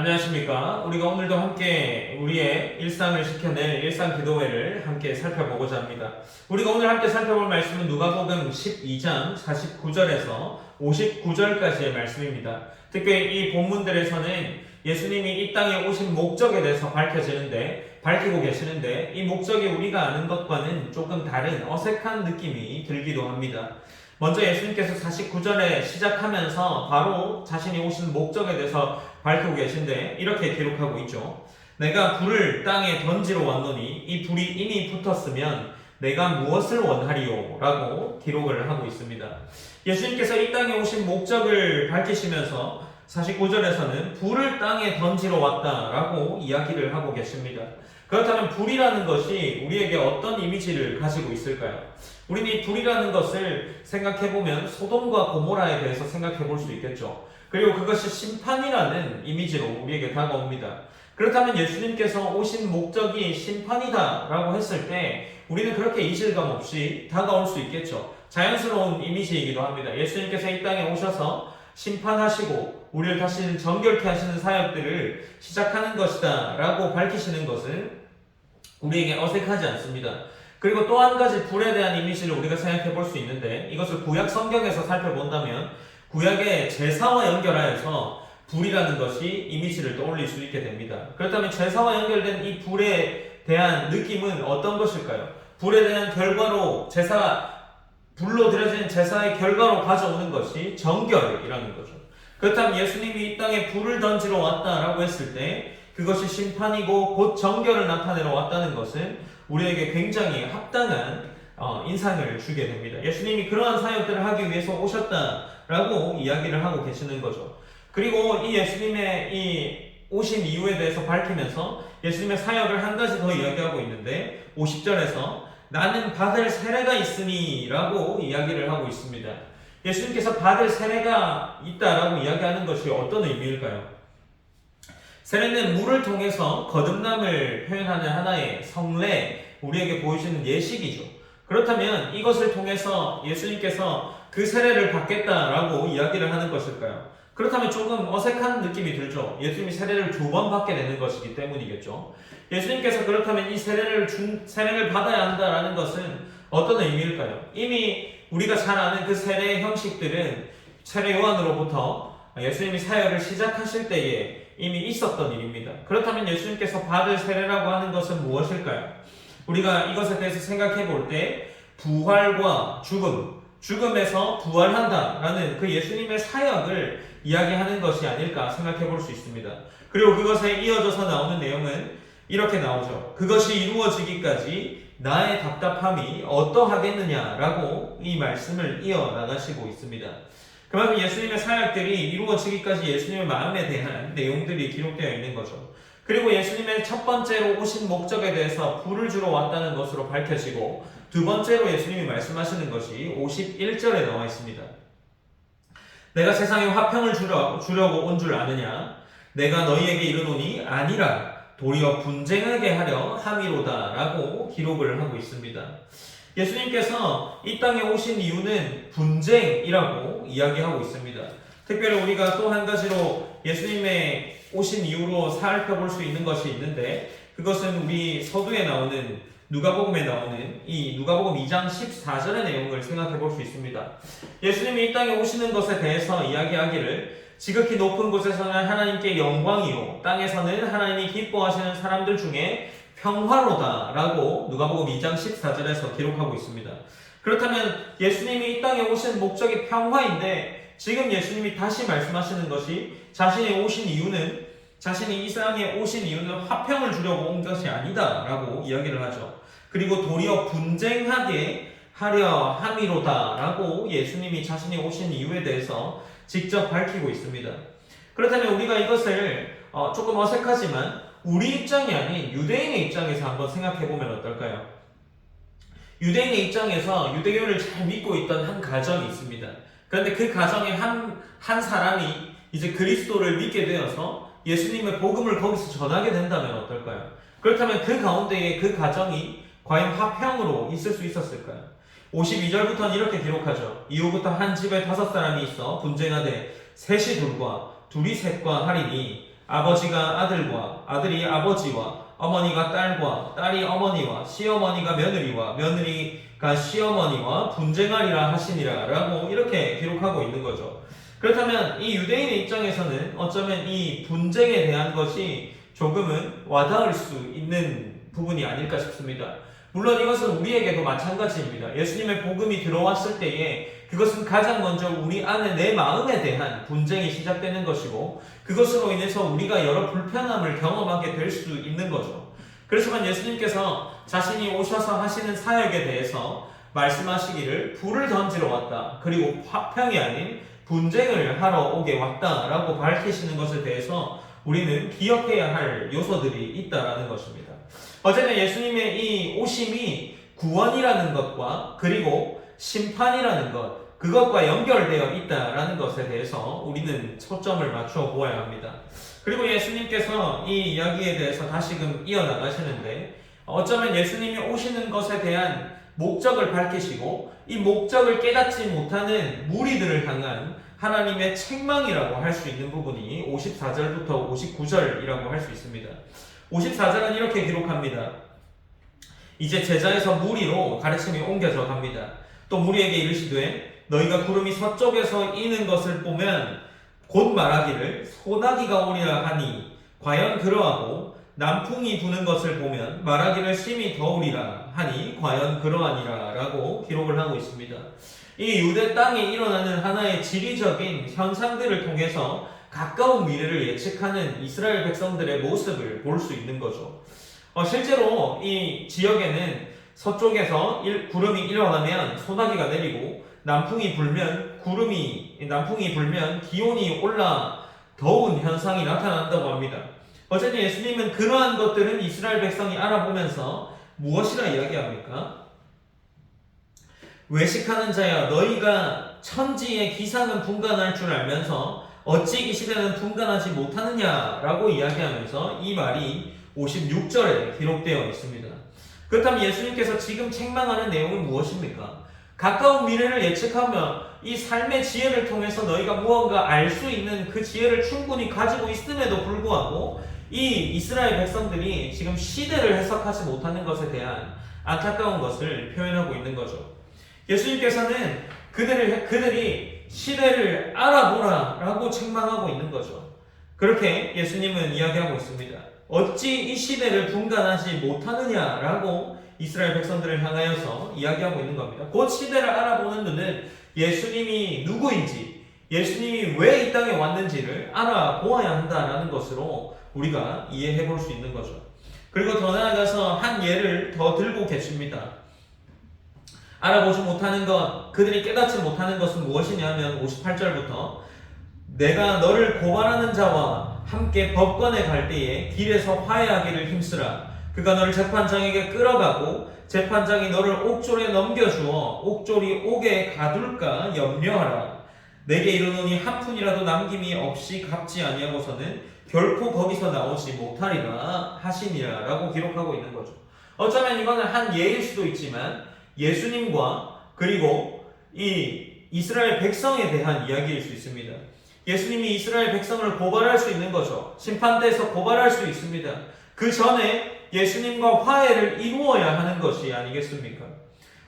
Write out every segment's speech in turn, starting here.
안녕하십니까. 우리가 오늘도 함께 우리의 일상을 지켜낼 일상 기도회를 함께 살펴보고자 합니다. 우리가 오늘 함께 살펴볼 말씀은 누가복음 12장 49절에서 59절까지의 말씀입니다. 특히 이 본문들에서는 예수님이 이 땅에 오신 목적에 대해서 밝히고 계시는데 이 목적이 우리가 아는 것과는 조금 다른 어색한 느낌이 들기도 합니다. 먼저 예수님께서 49절에 시작하면서 바로 자신이 오신 목적에 대해서 밝히고 계신데 이렇게 기록하고 있죠. 내가 불을 땅에 던지러 왔노니 이 불이 이미 붙었으면 내가 무엇을 원하리요? 라고 기록을 하고 있습니다. 예수님께서 이 땅에 오신 목적을 밝히시면서 49절에서는 불을 땅에 던지러 왔다라고 이야기를 하고 계십니다. 그렇다면 불이라는 것이 우리에게 어떤 이미지를 가지고 있을까요? 우리는 이 불이라는 것을 생각해보면 소돔과 고모라에 대해서 생각해볼 수 있겠죠. 그리고 그것이 심판이라는 이미지로 우리에게 다가옵니다. 그렇다면 예수님께서 오신 목적이 심판이다라고 했을 때 우리는 그렇게 이질감 없이 다가올 수 있겠죠. 자연스러운 이미지이기도 합니다. 예수님께서 이 땅에 오셔서 심판하시고 우리를 다시 정결케 하시는 사역들을 시작하는 것이다 라고 밝히시는 것은 우리에게 어색하지 않습니다. 그리고 또 한 가지 불에 대한 이미지를 우리가 생각해 볼 수 있는데 이것을 구약 성경에서 살펴본다면 구약의 제사와 연결하여서 불이라는 것이 이미지를 떠올릴 수 있게 됩니다. 그렇다면 제사와 연결된 이 불에 대한 느낌은 어떤 것일까요? 불에 대한 결과로 불로 드려진 제사의 결과로 가져오는 것이 정결이라는 거죠. 그렇다면 예수님이 이 땅에 불을 던지러 왔다라고 했을 때 그것이 심판이고 곧 정결을 나타내러 왔다는 것은 우리에게 굉장히 합당한 인상을 주게 됩니다. 예수님이 그러한 사역들을 하기 위해서 오셨다라고 이야기를 하고 계시는 거죠. 그리고 이 예수님의 이 오신 이유에 대해서 밝히면서 예수님의 사역을 한 가지 더 이야기하고 있는데 50절에서 나는 받을 세례가 있으니 라고 이야기를 하고 있습니다. 예수님께서 받을 세례가 있다라고 이야기하는 것이 어떤 의미일까요? 세례는 물을 통해서 거듭남을 표현하는 하나의 성례, 우리에게 보여주는 예식이죠. 그렇다면 이것을 통해서 예수님께서 그 세례를 받겠다라고 이야기를 하는 것일까요? 그렇다면 조금 어색한 느낌이 들죠. 예수님이 세례를 2번 받게 되는 것이기 때문이겠죠. 예수님께서 그렇다면 이 세례를 받아야 한다라는 것은 어떤 의미일까요? 이미 우리가 잘 아는 그 세례의 형식들은 세례 요한으로부터 예수님이 사역을 시작하실 때에 이미 있었던 일입니다. 그렇다면 예수님께서 받을 세례라고 하는 것은 무엇일까요? 우리가 이것에 대해서 생각해 볼 때 부활과 죽음에서 부활한다라는 그 예수님의 사역을 이야기하는 것이 아닐까 생각해 볼 수 있습니다. 그리고 그것에 이어져서 나오는 내용은 이렇게 나오죠. 그것이 이루어지기까지 나의 답답함이 어떠하겠느냐라고 이 말씀을 이어나가시고 있습니다. 그만큼 예수님의 사역들이 이루어지기까지 예수님의 마음에 대한 내용들이 기록되어 있는 거죠. 그리고 예수님의 첫 번째로 오신 목적에 대해서 불을 주러 왔다는 것으로 밝혀지고 두 번째로 예수님이 말씀하시는 것이 51절에 나와 있습니다. 내가 세상에 화평을 주려고 온 줄 아느냐? 내가 너희에게 이르노니 아니라 도리어 분쟁하게 하려 함이로다 라고 기록을 하고 있습니다. 예수님께서 이 땅에 오신 이유는 분쟁이라고 이야기하고 있습니다. 특별히 우리가 또 한 가지로 예수님의 오신 이유로 살펴볼 수 있는 것이 있는데 그것은 우리 서두에 나오는 누가복음에 나오는 이 누가복음 2장 14절의 내용을 생각해 볼 수 있습니다. 예수님이 이 땅에 오시는 것에 대해서 이야기하기를 지극히 높은 곳에서는 하나님께 영광이요 땅에서는 하나님이 기뻐하시는 사람들 중에 평화로다 라고 누가복음 2장 14절에서 기록하고 있습니다. 그렇다면 예수님이 이 땅에 오신 목적이 평화인데 지금 예수님이 다시 말씀하시는 것이 자신이 이 땅에 오신 이유는 화평을 주려고 온 것이 아니다 라고 이야기를 하죠. 그리고 도리어 분쟁하게 하려 함이로다 라고 예수님이 자신이 오신 이유에 대해서 직접 밝히고 있습니다. 그렇다면 우리가 이것을 조금 어색하지만 우리 입장이 아닌 유대인의 입장에서 한번 생각해보면 어떨까요? 유대인의 입장에서 유대교를 잘 믿고 있던 한 가정이 있습니다. 그런데 그 가정에 한 사람이 이제 그리스도를 믿게 되어서 예수님의 복음을 거기서 전하게 된다면 어떨까요? 그렇다면 그 가운데에 그 가정이 과연 화평으로 있을 수 있었을까요? 52절부터는 이렇게 기록하죠. 이후부터 한 집에 5 사람이 있어 분쟁하되 셋이 둘과 둘이 셋과 하리니 아버지가 아들과 아들이 아버지와 어머니가 딸과 딸이 어머니와 시어머니가 며느리와 며느리가 시어머니와 분쟁하리라 하시니라 라고 이렇게 기록하고 있는 거죠. 그렇다면 이 유대인의 입장에서는 어쩌면 이 분쟁에 대한 것이 조금은 와닿을 수 있는 부분이 아닐까 싶습니다. 물론 이것은 우리에게도 마찬가지입니다. 예수님의 복음이 들어왔을 때에 그것은 가장 먼저 우리 안에 내 마음에 대한 분쟁이 시작되는 것이고 그것으로 인해서 우리가 여러 불편함을 경험하게 될 수 있는 거죠. 그렇지만 예수님께서 자신이 오셔서 하시는 사역에 대해서 말씀하시기를 불을 던지러 왔다. 그리고 화평이 아닌 분쟁을 하러 오게 왔다라고 밝히시는 것에 대해서 우리는 기억해야 할 요소들이 있다라는 것입니다. 어제는 예수님의 이 오심이 구원이라는 것과 그리고 심판이라는 것, 그것과 연결되어 있다라는 것에 대해서 우리는 초점을 맞춰 보아야 합니다. 그리고 예수님께서 이 이야기에 대해서 다시금 이어나가시는데 어쩌면 예수님이 오시는 것에 대한 목적을 밝히시고 이 목적을 깨닫지 못하는 무리들을 향한 하나님의 책망이라고 할 수 있는 부분이 54절부터 59절이라고 할 수 있습니다. 54절은 이렇게 기록합니다. 이제 제자에서 무리로 가르침이 옮겨져 갑니다. 또 무리에게 이르시되 너희가 구름이 서쪽에서 이는 것을 보면 곧 말하기를 소나기가 오리라 하니 과연 그러하고 남풍이 부는 것을 보면 말하기를 심히 더우리라 하니 과연 그러하니라 라고 기록을 하고 있습니다. 이 유대 땅에 일어나는 하나의 지리적인 현상들을 통해서 가까운 미래를 예측하는 이스라엘 백성들의 모습을 볼 수 있는 거죠. 실제로 이 지역에는 서쪽에서 구름이 일어나면 소나기가 내리고 남풍이 불면 기온이 올라 더운 현상이 나타난다고 합니다. 어쨌든 예수님은 그러한 것들은 이스라엘 백성이 알아보면서 무엇이라 이야기합니까? 외식하는 자야 너희가 천지의 기상은 분간할 줄 알면서 어찌 이 시대는 분간하지 못하느냐라고 이야기하면서 이 말이 56절에 기록되어 있습니다. 그렇다면 예수님께서 지금 책망하는 내용은 무엇입니까? 가까운 미래를 예측하며 이 삶의 지혜를 통해서 너희가 무언가 알 수 있는 그 지혜를 충분히 가지고 있음에도 불구하고 이 이스라엘 백성들이 지금 시대를 해석하지 못하는 것에 대한 안타까운 것을 표현하고 있는 거죠. 예수님께서는 그들이 시대를 알아보라 라고 책망하고 있는 거죠. 그렇게 예수님은 이야기하고 있습니다. 어찌 이 시대를 분간하지 못하느냐라고 이스라엘 백성들을 향하여서 이야기하고 있는 겁니다. 곧 시대를 알아보는 눈은 예수님이 누구인지, 예수님이 왜 이 땅에 왔는지를 알아보아야 한다라는 것으로 우리가 이해해 볼 수 있는 거죠. 그리고 더 나아가서 한 예를 더 들고 계십니다. 알아보지 못하는 것, 그들이 깨닫지 못하는 것은 무엇이냐면 58절부터 내가 너를 고발하는 자와 함께 법관에 갈 때에 길에서 화해하기를 힘쓰라. 그가 너를 재판장에게 끌어가고 재판장이 너를 옥졸에 넘겨주어 옥졸이 옥에 가둘까 염려하라. 내게 이르노니 한 푼이라도 남김이 없이 갚지 아니하고서는 결코 거기서 나오지 못하리라 하시니라 라고 기록하고 있는 거죠. 어쩌면 이거는 한 예일 수도 있지만 예수님과 그리고 이 이스라엘 백성에 대한 이야기일 수 있습니다. 예수님이 이스라엘 백성을 고발할 수 있는 거죠. 심판대에서 고발할 수 있습니다. 그 전에 예수님과 화해를 이루어야 하는 것이 아니겠습니까?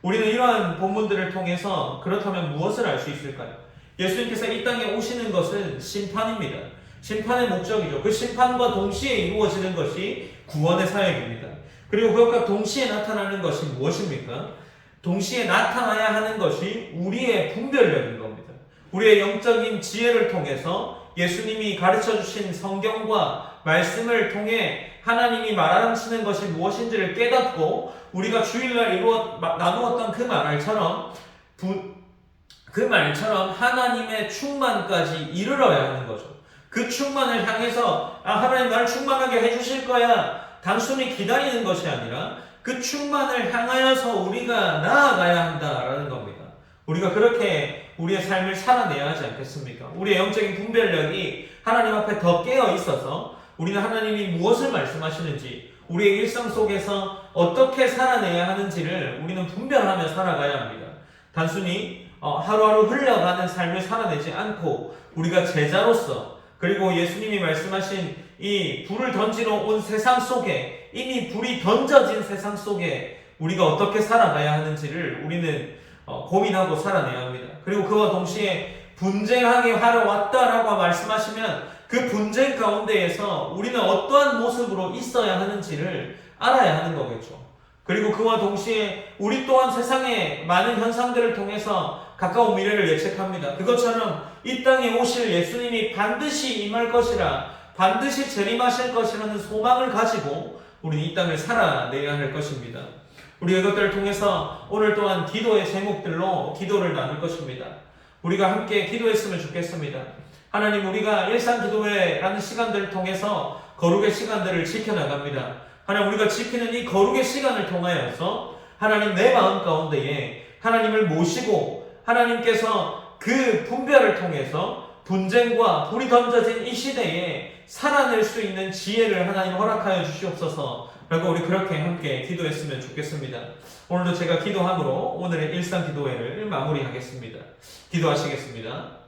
우리는 이러한 본문들을 통해서 그렇다면 무엇을 알 수 있을까요? 예수님께서 이 땅에 오시는 것은 심판입니다. 심판의 목적이죠. 그 심판과 동시에 이루어지는 것이 구원의 사역입니다. 그리고 그것과 동시에 나타나는 것이 무엇입니까? 동시에 나타나야 하는 것이 우리의 분별력인 겁니다. 우리의 영적인 지혜를 통해서 예수님이 가르쳐 주신 성경과 말씀을 통해 하나님이 말하시는 것이 무엇인지를 깨닫고 우리가 주일날 나누었던 그 말처럼 하나님의 충만까지 이르러야 하는 거죠. 그 충만을 향해서 하나님 나를 충만하게 해주실 거야 단순히 기다리는 것이 아니라 그 충만을 향하여서 우리가 나아가야 한다라는 겁니다. 우리가 그렇게 우리의 삶을 살아내야 하지 않겠습니까? 우리의 영적인 분별력이 하나님 앞에 더 깨어 있어서 우리는 하나님이 무엇을 말씀하시는지 우리의 일상 속에서 어떻게 살아내야 하는지를 우리는 분별하며 살아가야 합니다. 단순히 하루하루 흘러가는 삶을 살아내지 않고 우리가 제자로서 그리고 예수님이 말씀하신 이 불을 던지러 온 세상 속에, 이미 불이 던져진 세상 속에 우리가 어떻게 살아가야 하는지를 우리는 고민하고 살아내야 합니다. 그리고 그와 동시에 분쟁하게 하러 왔다라고 말씀하시면 그 분쟁 가운데에서 우리는 어떠한 모습으로 있어야 하는지를 알아야 하는 거겠죠. 그리고 그와 동시에 우리 또한 세상의 많은 현상들을 통해서 가까운 미래를 예측합니다. 그것처럼 이 땅에 오실 예수님이 반드시 임할 것이라, 반드시 재림하실 것이라는 소망을 가지고 우리는 이 땅을 살아내야 할 것입니다. 우리가 이것들을 통해서 오늘 또한 기도의 제목들로 기도를 나눌 것입니다. 우리가 함께 기도했으면 좋겠습니다. 하나님, 우리가 일상기도회라는 시간들을 통해서 거룩의 시간들을 지켜나갑니다. 하나님, 우리가 지키는 이 거룩의 시간을 통하여서 하나님, 내 마음 가운데에 하나님을 모시고 하나님께서 그 분별을 통해서 분쟁과 불이 던져진 이 시대에 살아낼 수 있는 지혜를 하나님 허락하여 주시옵소서 라고 우리 그렇게 함께 기도했으면 좋겠습니다. 오늘도 제가 기도함으로 오늘의 일상기도회를 마무리하겠습니다. 기도하시겠습니다.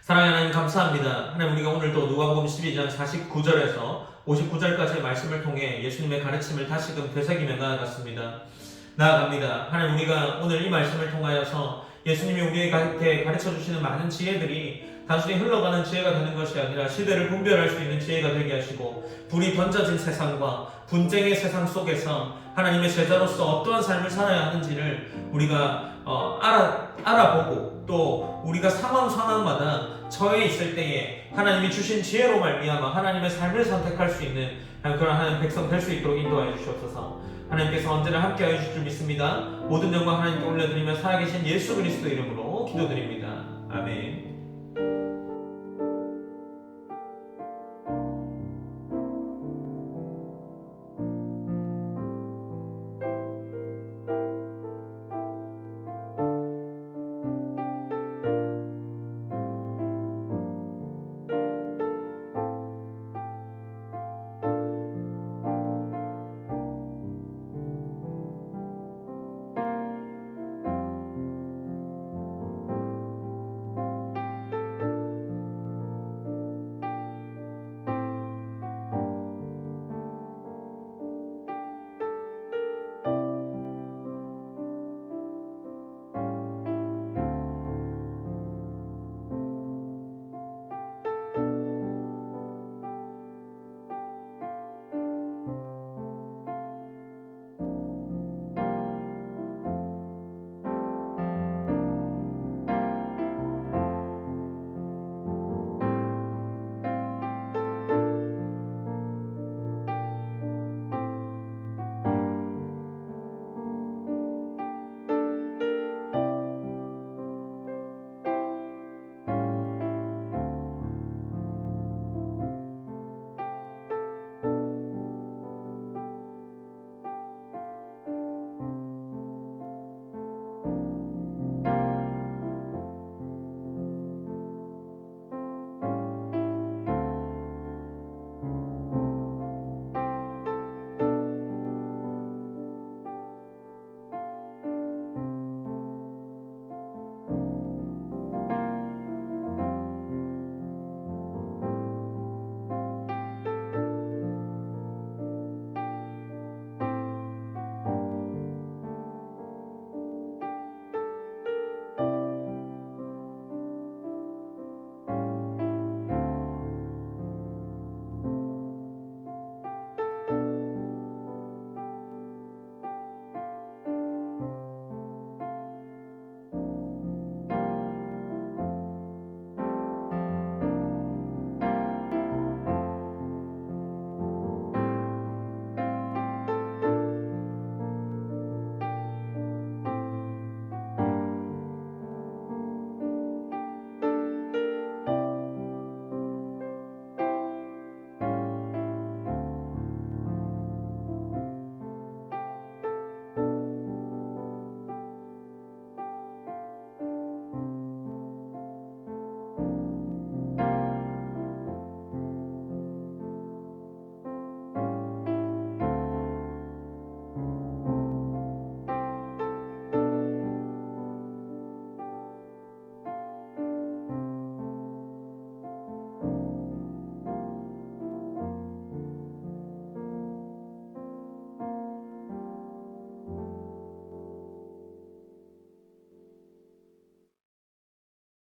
사랑하는 하나님, 감사합니다. 하나님, 우리가 오늘도 누가복음 12장 49절에서 59절까지의 말씀을 통해 예수님의 가르침을 다시금 되새기며 나아갑니다. 하나님, 우리가 오늘 이 말씀을 통하여서 예수님이 우리에게 가르쳐 주시는 많은 지혜들이 단순히 흘러가는 지혜가 되는 것이 아니라 시대를 분별할 수 있는 지혜가 되게 하시고, 불이 던져진 세상과 분쟁의 세상 속에서 하나님의 제자로서 어떠한 삶을 살아야 하는지를 우리가 알아보고, 또 우리가 상황마다 처해 있을 때에 하나님이 주신 지혜로 말미암아 하나님의 삶을 선택할 수 있는 그런 하나님 백성 될 수 있도록 인도하여 주시옵소서. 하나님께서 언제나 함께하여 주실 줄 믿습니다. 모든 영광 하나님께 올려드리며 살아계신 예수 그리스도 이름으로 기도드립니다. 아멘.